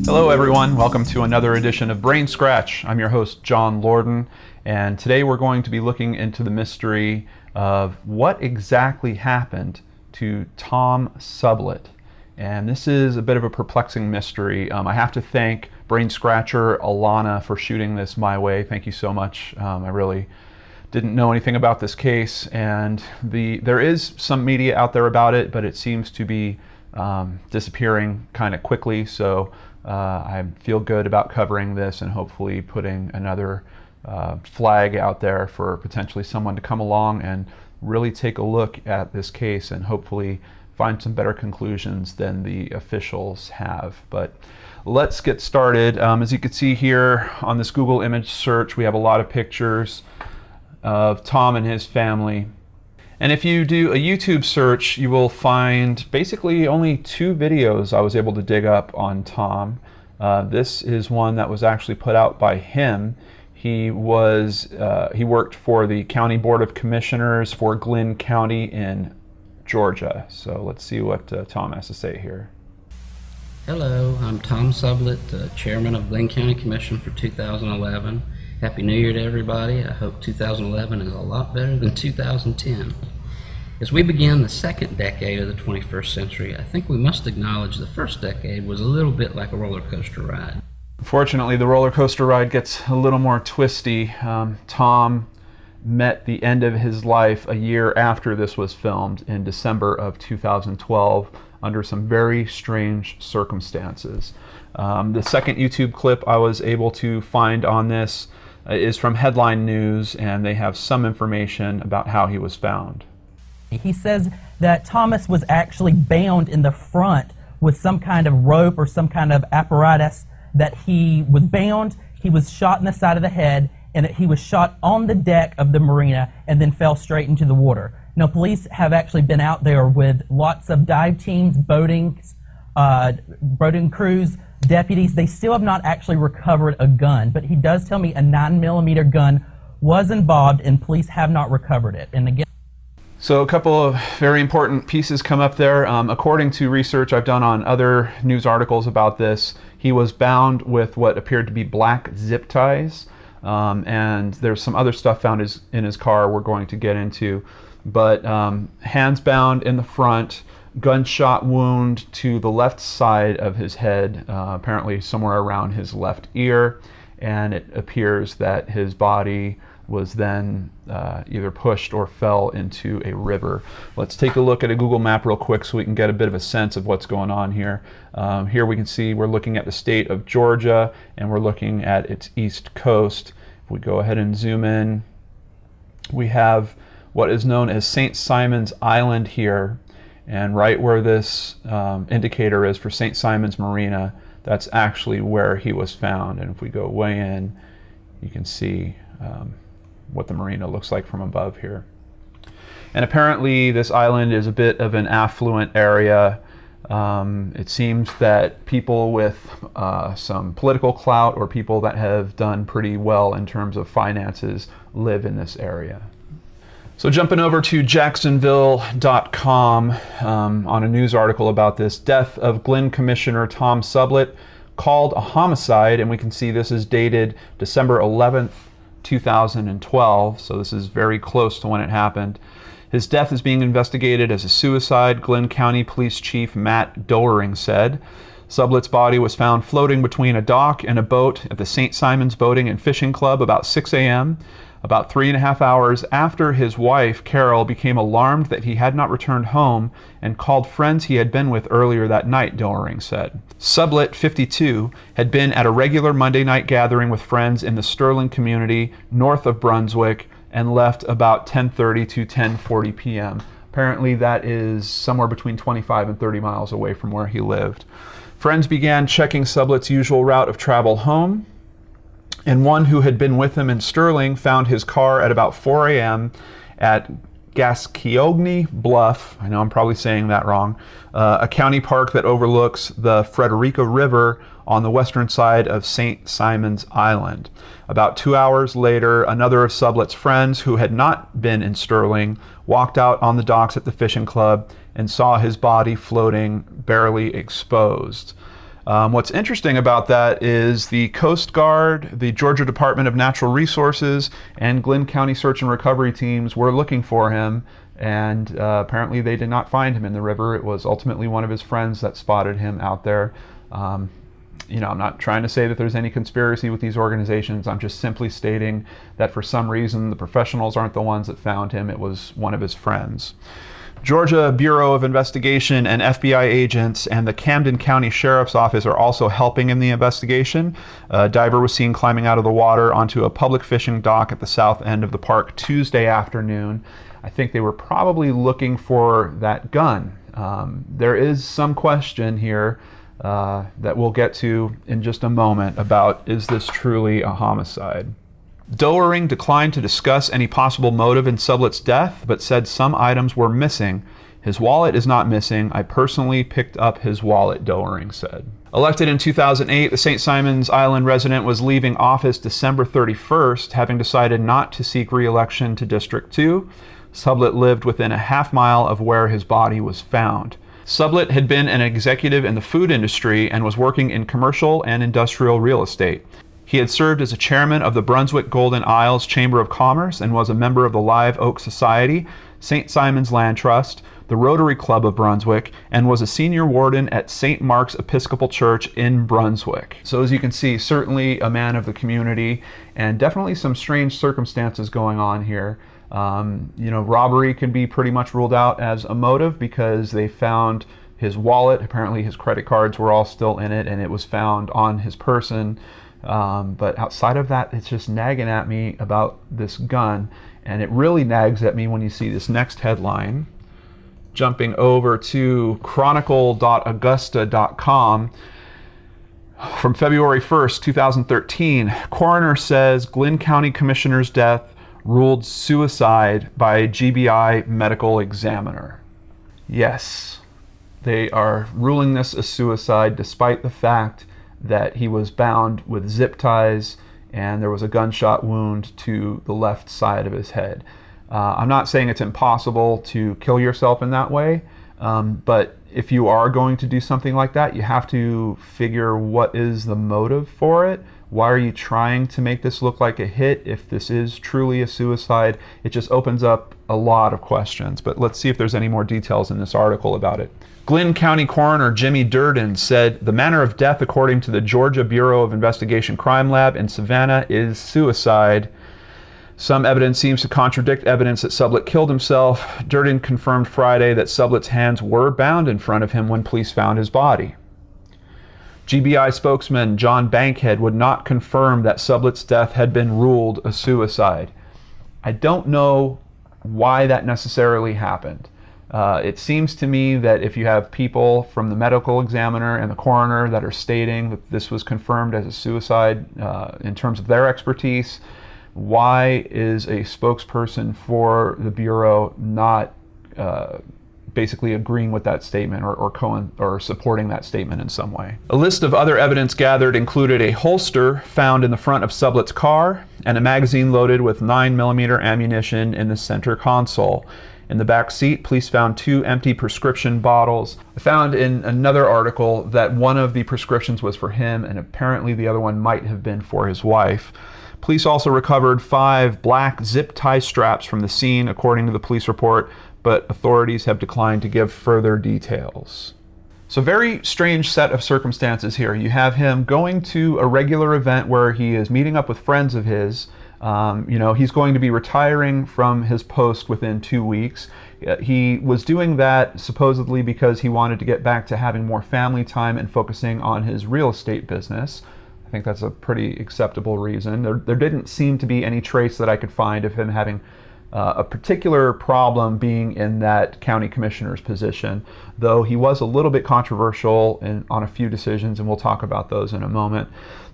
Hello everyone, welcome to another edition of BrainScratch. I'm your host John Lorden, and today we're going to be looking into the mystery of what exactly happened to Tom Sublett. And this is a bit of a perplexing mystery. I have to thank BrainScratcher Alana for shooting this my way. Thank you so much. I really didn't know anything about this case, and there is some media out there about it, but it seems to be disappearing kind of quickly. So I feel good about covering this and hopefully putting another flag out there for potentially someone to come along and really take a look at this case and hopefully find some better conclusions than the officials have. But let's get started. As you can see here on this Google image search, we have a lot of pictures of Tom and his family. And if you do a YouTube search, you will find basically only 2 videos I was able to dig up on Tom. This is one that was actually put out by him. He worked for the County Board of Commissioners for Glynn County in Georgia. So let's see what Tom has to say here. Hello, I'm Tom Sublett, Chairman of Glynn County Commission for 2011. Happy New Year to everybody. I hope 2011 is a lot better than 2010. As we begin the second decade of the 21st century, I think we must acknowledge the first decade was a little bit like a roller coaster ride. Unfortunately, the roller coaster ride gets a little more twisty. Tom met the end of his life a year after this was filmed in December of 2012 under some very strange circumstances. The second YouTube clip I was able to find on this is from Headline News, and they have some information about how he was found. He says that Thomas was actually bound in the front with some kind of rope or some kind of apparatus, that he was bound, he was shot in the side of the head, and that he was shot on the deck of the marina and then fell straight into the water. Now, police have actually been out there with lots of dive teams, boating crews, deputies. They still have not actually recovered a gun, but he does tell me a 9mm gun was involved, and police have not recovered it. And again, so a couple of very important pieces come up there. According to research I've done on other news articles about this, he was bound with what appeared to be black zip ties, and there's some other stuff found in his car we're going to get into. But hands bound in the front, gunshot wound to the left side of his head, apparently somewhere around his left ear, and it appears that his body was then either pushed or fell into a river. Let's take a look at a Google map real quick so we can get a bit of a sense of what's going on here. Here we can see we're looking at the state of Georgia, and we're looking at its east coast. If we go ahead and zoom in, we have what is known as St. Simon's Island here, and right where this indicator is for St. Simon's Marina, that's actually where he was found. And if we go way in, you can see what the marina looks like from above here. And apparently this island is a bit of an affluent area. It seems that people with some political clout or people that have done pretty well in terms of finances live in this area. So jumping over to Jacksonville.com on a news article about this, death of Glynn Commissioner Tom Sublett called a homicide, and we can see this is dated December 11th, 2012, so this is very close to when it happened. His death is being investigated as a suicide, Glynn County Police Chief Matt Doering said. Sublett's body was found floating between a dock and a boat at the St. Simon's Boating and Fishing Club about 6 a.m., about 3.5 hours after his wife, Carol, became alarmed that he had not returned home and called friends he had been with earlier that night, Doering said. Sublett, 52, had been at a regular Monday night gathering with friends in the Sterling community north of Brunswick and left about 10:30 to 10:40 p.m. Apparently that is somewhere between 25 and 30 miles away from where he lived. Friends began checking Sublett's usual route of travel home, and one who had been with him in Sterling found his car at about 4 a.m. at Gaskeogny Bluff, I know I'm probably saying that wrong, a county park that overlooks the Frederica River on the western side of St. Simon's Island. About 2 hours later, another of Sublett's friends who had not been in Sterling walked out on the docks at the fishing club and saw his body floating barely exposed. What's interesting about that is the Coast Guard, the Georgia Department of Natural Resources, and Glynn County search and recovery teams were looking for him, and apparently they did not find him in the river. It was ultimately one of his friends that spotted him out there. I'm not trying to say that there's any conspiracy with these organizations. I'm just simply stating that for some reason the professionals aren't the ones that found him. It was one of his friends. Georgia Bureau of Investigation and FBI agents and the Camden County Sheriff's Office are also helping in the investigation. A diver was seen climbing out of the water onto a public fishing dock at the south end of the park Tuesday afternoon. I think they were probably looking for that gun. There is some question here that we'll get to in just a moment about, is this truly a homicide? Doering declined to discuss any possible motive in Sublett's death, but said some items were missing. His wallet is not missing. I personally picked up his wallet, Doering said. Elected in 2008, the St. Simons Island resident was leaving office December 31st, having decided not to seek re-election to District 2. Sublett lived within a half-mile of where his body was found. Sublett had been an executive in the food industry and was working in commercial and industrial real estate. He had served as a chairman of the Brunswick Golden Isles Chamber of Commerce and was a member of the Live Oak Society, St. Simon's Land Trust, the Rotary Club of Brunswick, and was a senior warden at St. Mark's Episcopal Church in Brunswick. So as you can see, certainly a man of the community, and definitely some strange circumstances going on here. Robbery can be pretty much ruled out as a motive because they found his wallet. Apparently his credit cards were all still in it, and it was found on his person. But outside of that, it's just nagging at me about this gun. And it really nags at me when you see this next headline. Jumping over to chronicle.augusta.com from February 1st, 2013, coroner says Glynn County Commissioner's death ruled suicide by GBI medical examiner. Yes, they are ruling this a suicide despite the fact that he was bound with zip ties and there was a gunshot wound to the left side of his head. I'm not saying it's impossible to kill yourself in that way, but if you are going to do something like that, you have to figure what is the motive for it. Why are you trying to make this look like a hit if this is truly a suicide? It just opens up a lot of questions, but let's see if there's any more details in this article about it. Glynn County Coroner Jimmy Durden said the manner of death according to the Georgia Bureau of Investigation Crime Lab in Savannah is suicide. Some evidence seems to contradict evidence that Sublett killed himself. Durden confirmed Friday that Sublett's hands were bound in front of him when police found his body. GBI spokesman John Bankhead would not confirm that Sublett's death had been ruled a suicide. I don't know why that necessarily happened. It seems to me that if you have people from the medical examiner and the coroner that are stating that this was confirmed as a suicide in terms of their expertise, why is a spokesperson for the Bureau not basically agreeing with that statement or supporting that statement in some way? A list of other evidence gathered included a holster found in the front of Sublett's car and a magazine loaded with 9mm ammunition in the center console. In the back seat, police found 2 empty prescription bottles. I found in another article that one of the prescriptions was for him and apparently the other one might have been for his wife. Police also recovered 5 black zip tie straps from the scene, according to the police report, but authorities have declined to give further details. So very strange set of circumstances here. You have him going to a regular event where he is meeting up with friends of his. He's going to be retiring from his post within 2 weeks. He was doing that supposedly because he wanted to get back to having more family time and focusing on his real estate business. I think that's a pretty acceptable reason. There didn't seem to be any trace that I could find of him having a particular problem being in that county commissioner's position, though he was a little bit controversial on a few decisions, and we'll talk about those in a moment.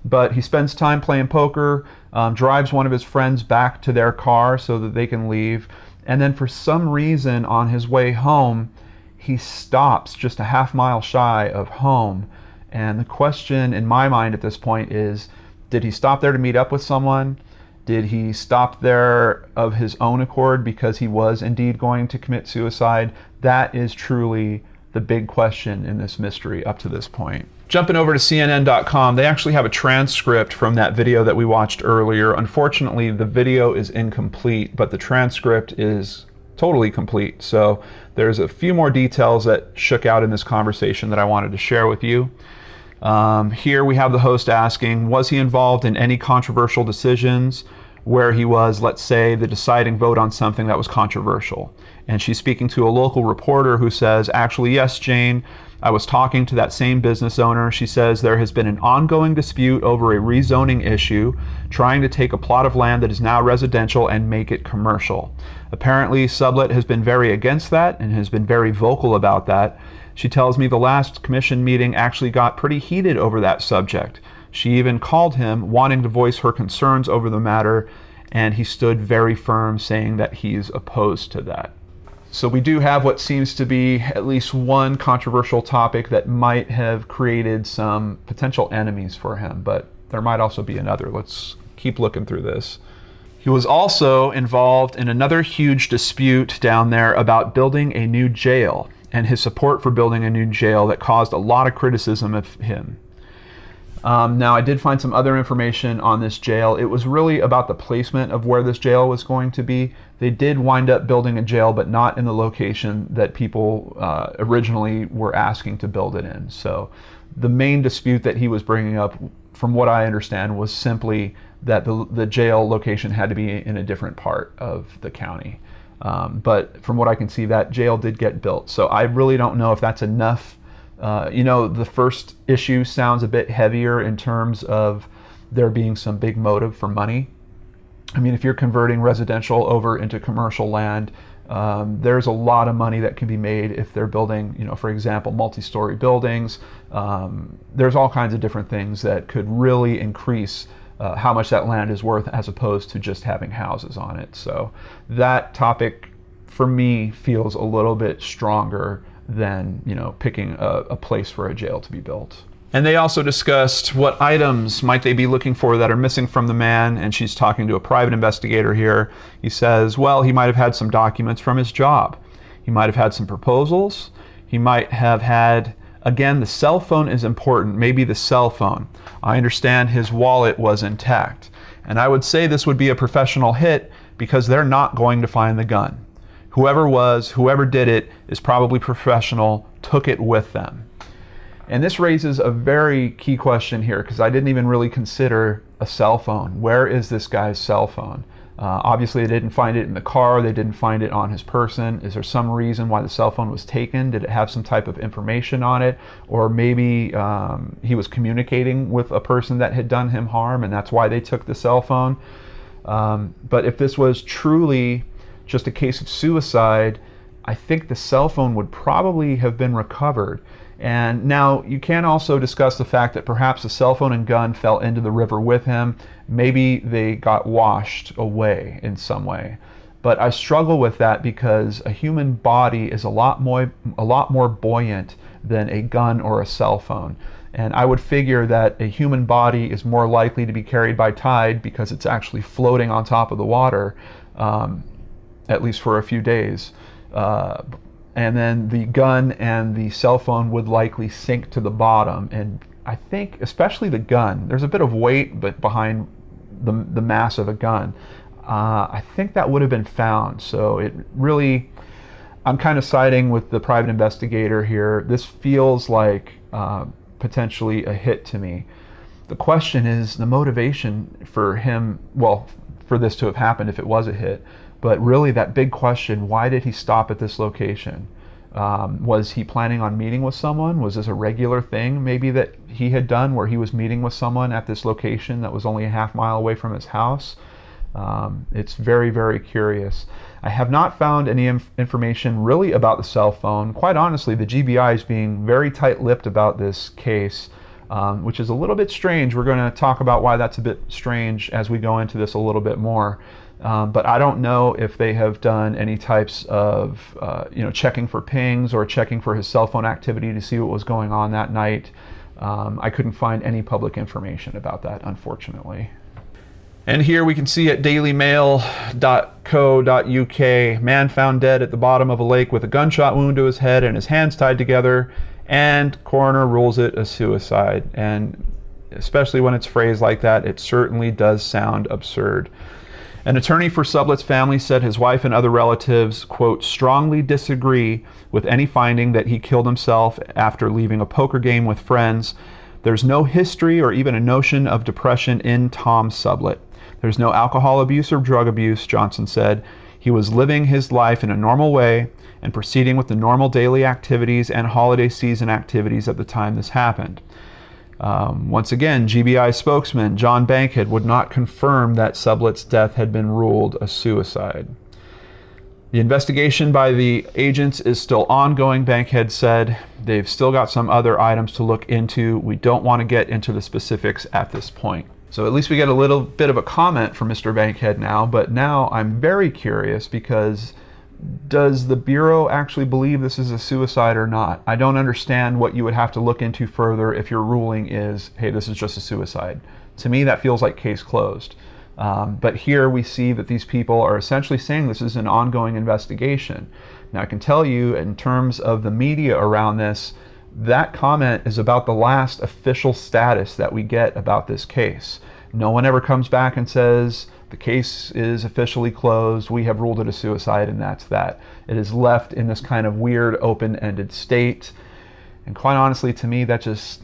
But he spends time playing poker, drives one of his friends back to their car so that they can leave, and then for some reason on his way home, he stops just a half-mile shy of home. And the question in my mind at this point is, did he stop there to meet up with someone? Did he stop there of his own accord because he was indeed going to commit suicide? That is truly the big question in this mystery up to this point. Jumping over to CNN.com, they actually have a transcript from that video that we watched earlier. Unfortunately, the video is incomplete, but the transcript is totally complete. So there's a few more details that shook out in this conversation that I wanted to share with you. Here we have the host asking, was he involved in any controversial decisions where he was, let's say, the deciding vote on something that was controversial? And she's speaking to a local reporter who says, actually, yes, Jane, I was talking to that same business owner. She says there has been an ongoing dispute over a rezoning issue, trying to take a plot of land that is now residential and make it commercial. Apparently, Sublett has been very against that and has been very vocal about that. She tells me the last commission meeting actually got pretty heated over that subject. She even called him, wanting to voice her concerns over the matter, and he stood very firm, saying that he's opposed to that. So we do have what seems to be at least one controversial topic that might have created some potential enemies for him, but there might also be another. Let's keep looking through this. He was also involved in another huge dispute down there about building a new jail and his support for building a new jail that caused a lot of criticism of him. Now, I did find some other information on this jail. It was really about the placement of where this jail was going to be. They did wind up building a jail, but not in the location that people originally were asking to build it in. So the main dispute that he was bringing up, from what I understand, was simply that the jail location had to be in a different part of the county. But from what I can see, that jail did get built. So I really don't know if that's enough. The first issue sounds a bit heavier in terms of there being some big motive for money. I mean, if you're converting residential over into commercial land, there's a lot of money that can be made if they're building, for example, multi-story buildings. There's all kinds of different things that could really increase how much that land is worth as opposed to just having houses on it. So that topic, for me, feels a little bit stronger than picking a place for a jail to be built. And they also discussed what items might they be looking for that are missing from the man, and she's talking to a private investigator here. He says, well, he might have had some documents from his job. He might have had some proposals. He might have had, again, the cell phone is important, maybe the cell phone. I understand his wallet was intact. And I would say this would be a professional hit because they're not going to find the gun. Whoever did it is probably professional, took it with them. And this raises a very key question here because I didn't even really consider a cell phone. Where is this guy's cell phone? Obviously, they didn't find it in the car. They didn't find it on his person. Is there some reason why the cell phone was taken? Did it have some type of information on it? Or maybe he was communicating with a person that had done him harm and that's why they took the cell phone. But if this was truly just a case of suicide, I think the cell phone would probably have been recovered. And now you can also discuss the fact that perhaps the cell phone and gun fell into the river with him. Maybe they got washed away in some way. But I struggle with that because a human body is a lot more buoyant than a gun or a cell phone. And I would figure that a human body is more likely to be carried by tide because it's actually floating on top of the water, at least for a few days. And then the gun and the cell phone would likely sink to the bottom. And I think, especially the gun, there's a bit of weight but behind the mass of a gun. I think that would have been found. So it really, I'm kind of siding with the private investigator here. This feels like potentially a hit to me. The question is the motivation for him, well, for this to have happened if it was a hit. But really that big question, why did he stop at this location? Was he planning on meeting with someone? Was this a regular thing maybe that he had done where he was meeting with someone at this location that was only a half mile away from his house? It's very, very curious. I have not found any information really about the cell phone. Quite honestly, the GBI is being very tight-lipped about this case, which is a little bit strange. We're going to talk about why that's a bit strange as we go into this a little bit more. But I don't know if they have done any types of checking for pings or checking for his cell phone activity to see what was going on that night. I couldn't find any public information about that, unfortunately. And here we can see at dailymail.co.uk, man found dead at the bottom of a lake with a gunshot wound to his head and his hands tied together and coroner rules it a suicide. And especially when it's phrased like that, it certainly does sound absurd. An attorney for Sublett's family said his wife and other relatives, quote, strongly disagree with any finding that he killed himself after leaving a poker game with friends. There's no history or even a notion of depression in Tom Sublett. There's no alcohol abuse or drug abuse, Johnson said. He was living his life in a normal way and proceeding with the normal daily activities and holiday season activities at the time this happened. Once again, GBI spokesman John Bankhead would not confirm that Sublett's death had been ruled a suicide. The investigation by the agents is still ongoing, Bankhead said. They've still got some other items to look into. We don't want to get into the specifics at this point. So at least we get a little bit of a comment from Mr. Bankhead now, but now I'm very curious because does the Bureau actually believe this is a suicide or not? I don't understand what you would have to look into further if your ruling is, hey, this is just a suicide. To me, that feels like case closed. But here we see that these people are essentially saying this is an ongoing investigation. Now, I can tell you, in terms of the media around this, that comment is about the last official status that we get about this case. No one ever comes back and says, the case is officially closed, we have ruled it a suicide, and that's that. It is left in this kind of weird, open-ended state. And quite honestly, to me, that just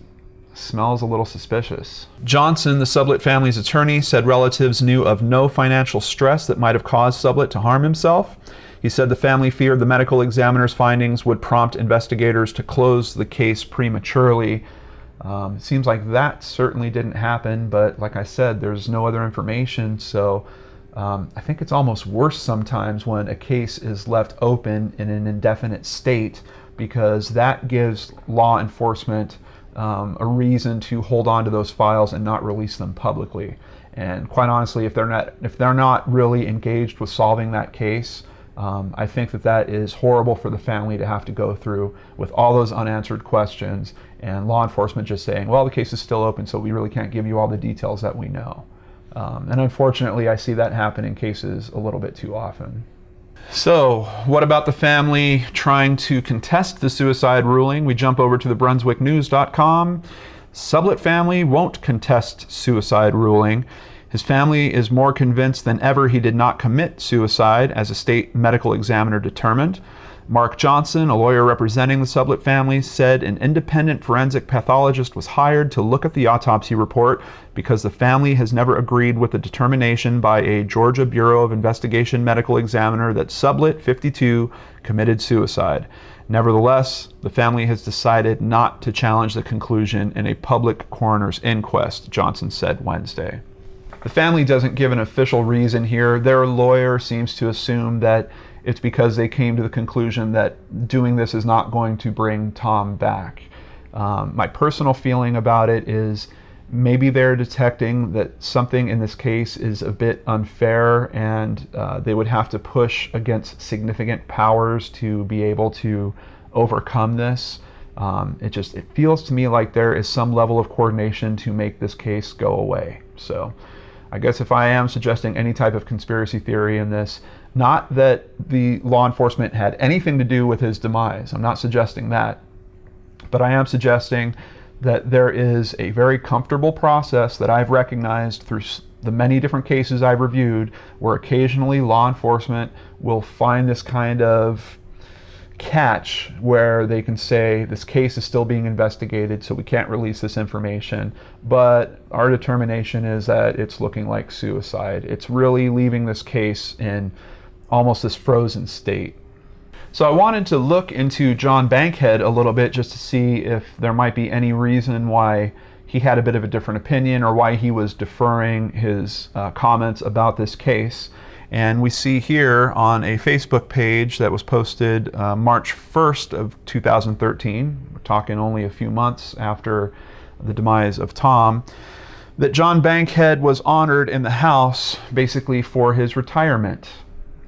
smells a little suspicious. Johnson, the Sublett family's attorney, said relatives knew of no financial stress that might have caused Sublett to harm himself. He said the family feared the medical examiner's findings would prompt investigators to close the case prematurely. It seems like that certainly didn't happen, but like I said, there's no other information, so I think it's almost worse sometimes when a case is left open in an indefinite state, because that gives law enforcement a reason to hold on to those files and not release them publicly. And quite honestly, if they're not really engaged with solving that case, I think that is horrible for the family to have to go through with all those unanswered questions and law enforcement just saying, well, the case is still open, so we really can't give you all the details that we know. And unfortunately, I see that happen in cases a little bit too often. So, what about the family trying to contest the suicide ruling? We jump over to the BrunswickNews.com. Sublett family won't contest suicide ruling. His family is more convinced than ever he did not commit suicide, as a state medical examiner determined. Mark Johnson, a lawyer representing the Sublett family, said an independent forensic pathologist was hired to look at the autopsy report because the family has never agreed with the determination by a Georgia Bureau of Investigation medical examiner that Sublett, 52, committed suicide. Nevertheless, the family has decided not to challenge the conclusion in a public coroner's inquest, Johnson said Wednesday. The family doesn't give an official reason here. Their lawyer seems to assume that it's because they came to the conclusion that doing this is not going to bring Tom back. My personal feeling about it is maybe they're detecting that something in this case is a bit unfair, and they would have to push against significant powers to be able to overcome this. It feels to me like there is some level of coordination to make this case go away. So I guess if I am suggesting any type of conspiracy theory in this, not that the law enforcement had anything to do with his demise, I'm not suggesting that, but I am suggesting that there is a very comfortable process that I've recognized through the many different cases I've reviewed, where occasionally law enforcement will find this kind of catch where they can say this case is still being investigated, so we can't release this information, but our determination is that it's looking like suicide. It's really leaving this case in almost this frozen state. So I wanted to look into John Bankhead a little bit just to see if there might be any reason why he had a bit of a different opinion or why he was deferring his comments about this case. And we see here on a Facebook page that was posted March 1st of 2013, we're talking only a few months after the demise of Tom, that John Bankhead was honored in the House basically for his retirement.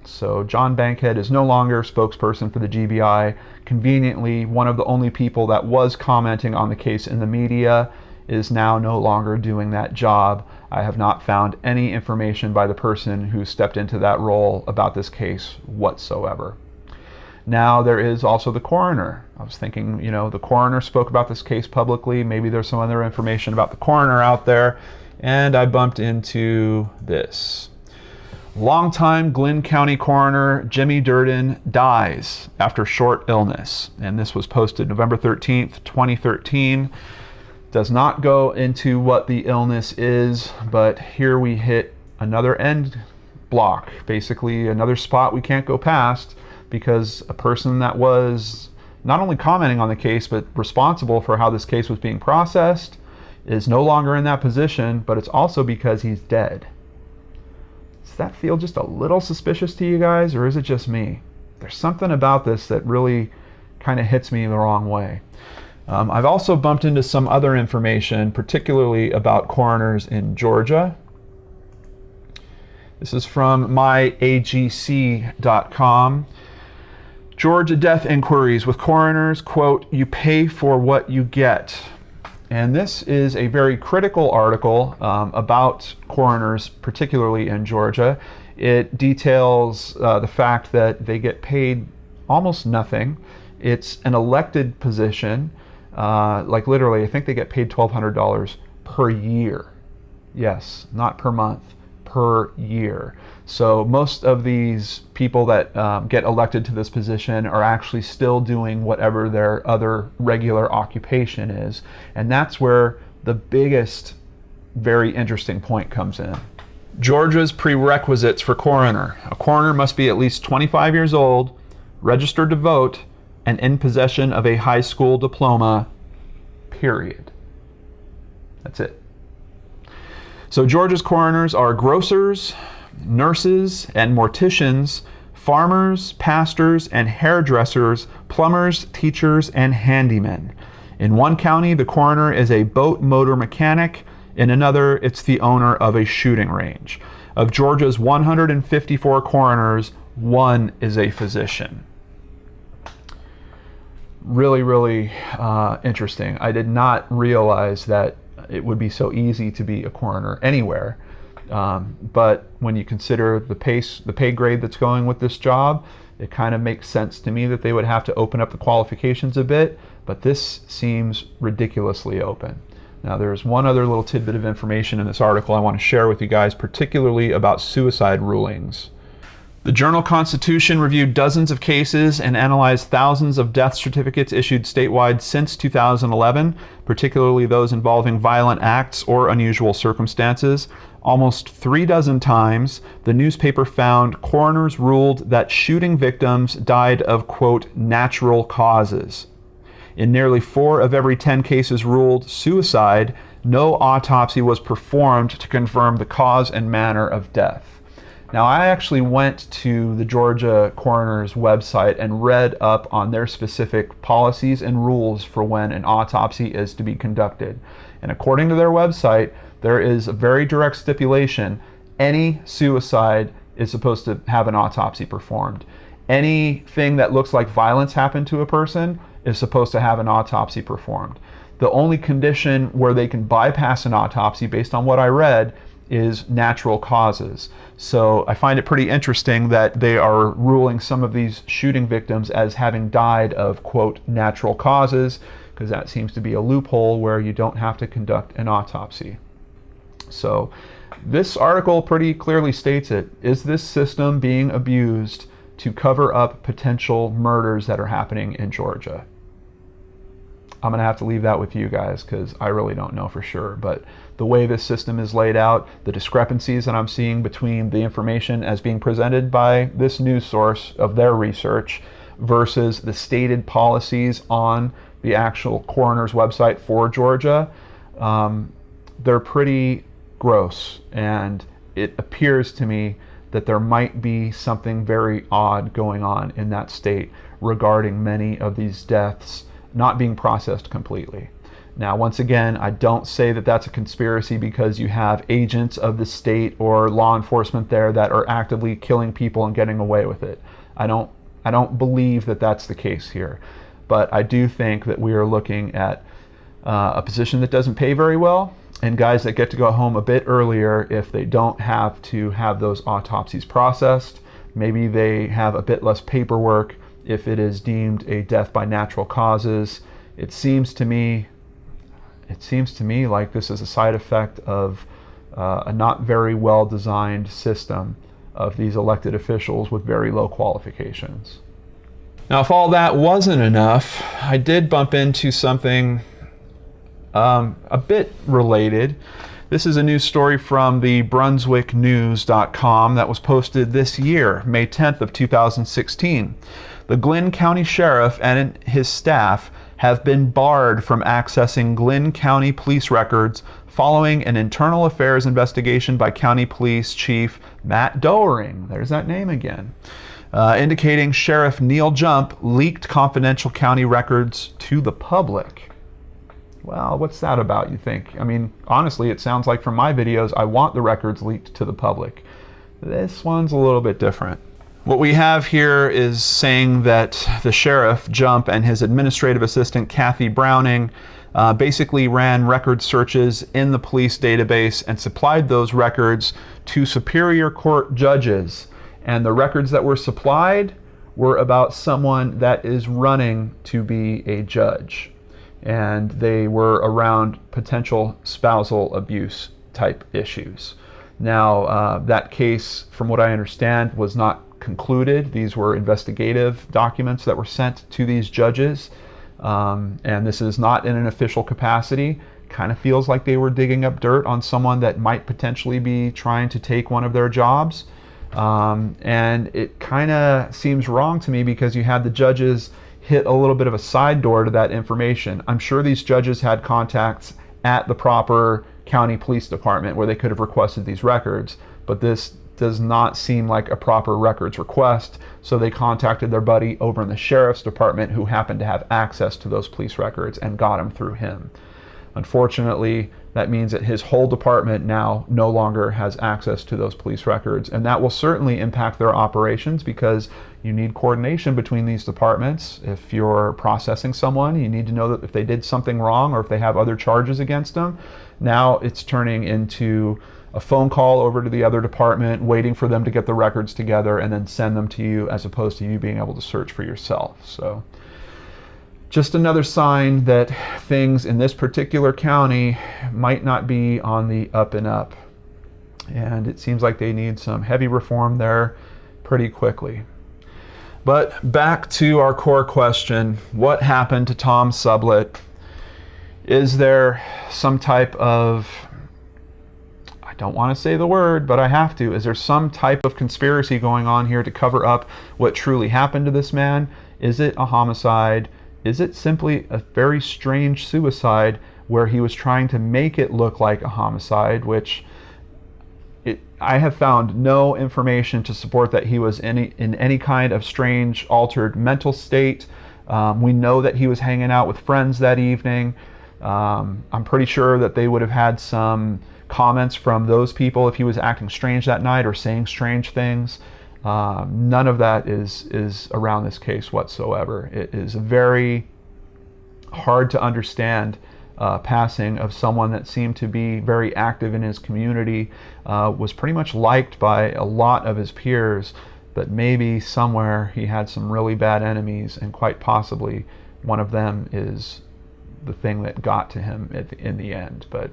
So John Bankhead is no longer spokesperson for the GBI. Conveniently, one of the only people that was commenting on the case in the media is now no longer doing that job. I have not found any information by the person who stepped into that role about this case whatsoever. Now there is also the coroner. I was thinking, the coroner spoke about this case publicly. Maybe there's some other information about the coroner out there. And I bumped into this. Longtime Glynn County Coroner Jimmy Durden dies after short illness. And this was posted November 13th, 2013. Does not go into what the illness is, but here we hit another end block, basically another spot we can't go past, because a person that was not only commenting on the case, but responsible for how this case was being processed is no longer in that position, but it's also because he's dead. Does that feel just a little suspicious to you guys, or is it just me? There's something about this that really kind of hits me the wrong way. I've also bumped into some other information, particularly about coroners in Georgia. This is from myagc.com. Georgia death inquiries with coroners, quote, "You pay for what you get." And this is a very critical article about coroners, particularly in Georgia. It details the fact that they get paid almost nothing. It's an elected position. Like literally, I think they get paid $1,200 per year. Yes, not per month, per year. So most of these people that get elected to this position are actually still doing whatever their other regular occupation is. And that's where the biggest, very interesting point comes in. Georgia's prerequisites for coroner. A coroner must be at least 25 years old, registered to vote, and in possession of a high school diploma, period. That's it. So Georgia's coroners are grocers, nurses and morticians, farmers, pastors and hairdressers, plumbers, teachers, and handymen. In one county, the coroner is a boat motor mechanic. In another, it's the owner of a shooting range. Of Georgia's 154 coroners, one is a physician. Really, really interesting. I did not realize that it would be so easy to be a coroner anywhere. But when you consider the pay grade that's going with this job, it kind of makes sense to me that they would have to open up the qualifications a bit, but this seems ridiculously open. Now there's one other little tidbit of information in this article I want to share with you guys, particularly about suicide rulings. The Journal-Constitution reviewed dozens of cases and analyzed thousands of death certificates issued statewide since 2011, particularly those involving violent acts or unusual circumstances. Almost 36 times, the newspaper found coroners ruled that shooting victims died of, quote, natural causes. In nearly 4 of every 10 cases ruled suicide, no autopsy was performed to confirm the cause and manner of death. Now, I actually went to the Georgia Coroner's website and read up on their specific policies and rules for when an autopsy is to be conducted. And according to their website, there is a very direct stipulation. Any suicide is supposed to have an autopsy performed. Anything that looks like violence happened to a person is supposed to have an autopsy performed. The only condition where they can bypass an autopsy, based on what I read, is natural causes. So I find it pretty interesting that they are ruling some of these shooting victims as having died of, quote, natural causes, because that seems to be a loophole where you don't have to conduct an autopsy. So this article pretty clearly states it. Is this system being abused to cover up potential murders that are happening in Georgia? I'm going to have to leave that with you guys because I really don't know for sure. But the way this system is laid out, the discrepancies that I'm seeing between the information as being presented by this news source of their research versus the stated policies on the actual coroner's website for Georgia, they're pretty gross. And it appears to me that there might be something very odd going on in that state regarding many of these deaths not being processed completely. Now, once again, I don't say that that's a conspiracy because you have agents of the state or law enforcement there that are actively killing people and getting away with it. I don't believe that that's the case here. But I do think that we are looking at a position that doesn't pay very well, and guys that get to go home a bit earlier if they don't have to have those autopsies processed. Maybe they have a bit less paperwork if it is deemed a death by natural causes. It seems to me like this is a side effect of a not very well designed system of these elected officials with very low qualifications. Now, if all that wasn't enough, I did bump into something a bit related. This is a news story from the brunswicknews.com that was posted this year, May 10th of 2016. The Glynn County Sheriff and his staff have been barred from accessing Glynn County police records following an internal affairs investigation by County Police Chief Matt Doering, there's that name again, indicating Sheriff Neil Jump leaked confidential county records to the public. Well, what's that about, you think? I mean, honestly, it sounds like from my videos, I want the records leaked to the public. This one's a little bit different. What we have here is saying that the sheriff, Jump, and his administrative assistant, Kathy Browning, basically ran record searches in the police database and supplied those records to Superior Court judges. And the records that were supplied were about someone that is running to be a judge. And they were around potential spousal abuse type issues. Now, that case, from what I understand, was not concluded. These were investigative documents that were sent to these judges, and this is not in an official capacity. Kind of feels like they were digging up dirt on someone that might potentially be trying to take one of their jobs, and it kind of seems wrong to me because you had the judges hit a little bit of a side door to that information. I'm sure these judges had contacts at the proper county police department where they could have requested these records, but this does not seem like a proper records request, so they contacted their buddy over in the sheriff's department who happened to have access to those police records and got them through him. Unfortunately, that means that his whole department now no longer has access to those police records, and that will certainly impact their operations because you need coordination between these departments. If you're processing someone, you need to know that if they did something wrong or if they have other charges against them. Now it's turning into a phone call over to the other department, waiting for them to get the records together and then send them to you, as opposed to you being able to search for yourself. So just another sign that things in this particular county might not be on the up and up. And it seems like they need some heavy reform there pretty quickly. But back to our core question, what happened to Tom Sublett? Is there some type of, I don't want to say the word, but I have to, is there some type of conspiracy going on here to cover up what truly happened to this man? Is it a homicide? Is it simply a very strange suicide where he was trying to make it look like a homicide, which I have found no information to support that he was in any kind of strange, altered mental state. We know that he was hanging out with friends that evening. I'm pretty sure that they would have had some comments from those people if he was acting strange that night or saying strange things. None of that is around this case whatsoever. It is a very hard to understand passing of someone that seemed to be very active in his community, was pretty much liked by a lot of his peers, but maybe somewhere he had some really bad enemies, and quite possibly one of them is the thing that got to him in the end. But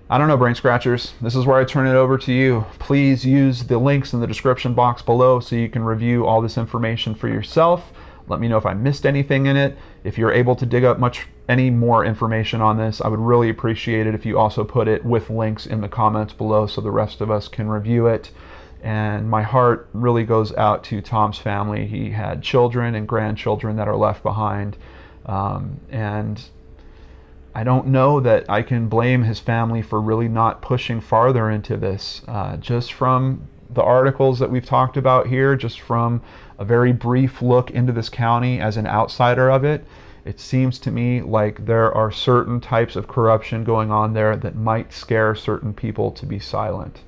I don't know, Brain Scratchers. This is where I turn it over to you. Please use the links in the description box below so you can review all this information for yourself. Let me know if I missed anything in it. If you're able to dig up any more information on this, I would really appreciate it if you also put it with links in the comments below so the rest of us can review it. And my heart really goes out to Tom's family. He had children and grandchildren that are left behind. And I don't know that I can blame his family for really not pushing farther into this. Just from the articles that we've talked about here, just from a very brief look into this county as an outsider of it, it seems to me like there are certain types of corruption going on there that might scare certain people to be silent.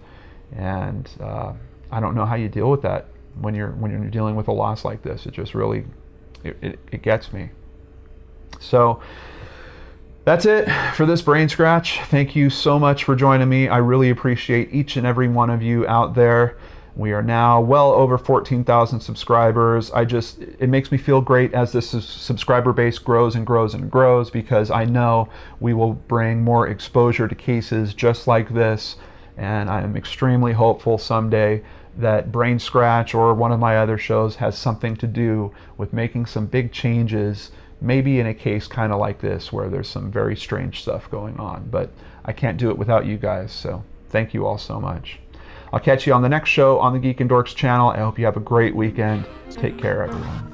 And I don't know how you deal with that when you're dealing with a loss like this. It just really, it gets me. So that's it for this Brain Scratch. Thank you so much for joining me. I really appreciate each and every one of you out there. We are now well over 14,000 subscribers. It makes me feel great as this subscriber base grows and grows and grows, because I know we will bring more exposure to cases just like this, and I am extremely hopeful someday that BrainScratch or one of my other shows has something to do with making some big changes, maybe in a case kind of like this where there's some very strange stuff going on. But I can't do it without you guys, so thank you all so much. I'll catch you on the next show on the Geek and Dorks channel. I hope you have a great weekend. Take care, everyone.